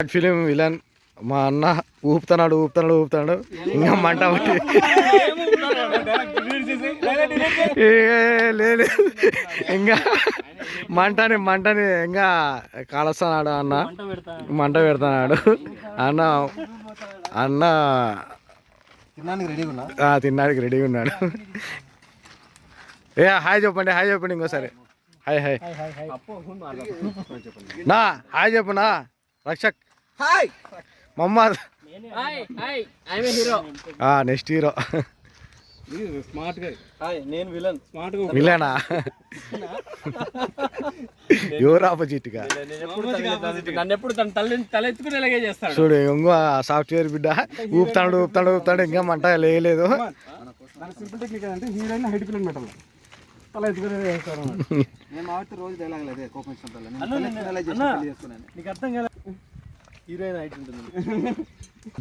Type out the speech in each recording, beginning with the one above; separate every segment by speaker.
Speaker 1: Film villain మా అన్న ఊపుతున్నాడు ఇంకా మంట లేదు ఇంకా మంటని ఇంకా కాలుస్తున్నాడు అన్న, మంట పెడుతున్నాడు అన్న. అన్న తిన్నాడికి రెడీగా ఉన్నాడు. హాయ్ చెప్పండి ఇంకోసారి. హాయ్ నా హాయ్ చెప్పునా రక్షక్. Mohammed next hero. విలనా ఎవరు ఆపోజిట్ గా చూడు. ఇంకో సాఫ్ట్వేర్ బిడ్డ ఊపుతాడు ఇంకా మంట లేదు.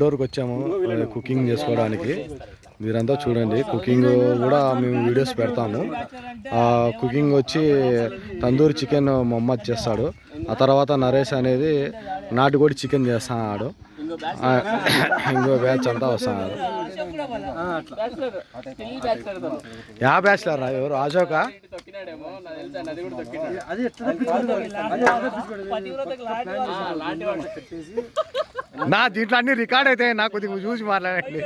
Speaker 1: డోర్కి వచ్చాము కుకింగ్ చేసుకోవడానికి. మీరంతా చూడండి, కుకింగ్ కూడా మేము వీడియోస్ పెడతాము. కుకింగ్ వచ్చి తందూరి చికెన్ మొహమ్మద్ చేస్తాడు. ఆ తర్వాత నరేష్ అనేది నాటుకోడి చికెన్ చేస్తున్నాడు. ఇంకో బ్యాచ్ అంతా వస్తున్నారు. యా బ్యాచ్లర్ రా? ఎవరు? అశోక నా దీంట్లో అన్ని రికార్డ్ అయితే నాకు కొద్దిగా చూసి మాట్లాడండి.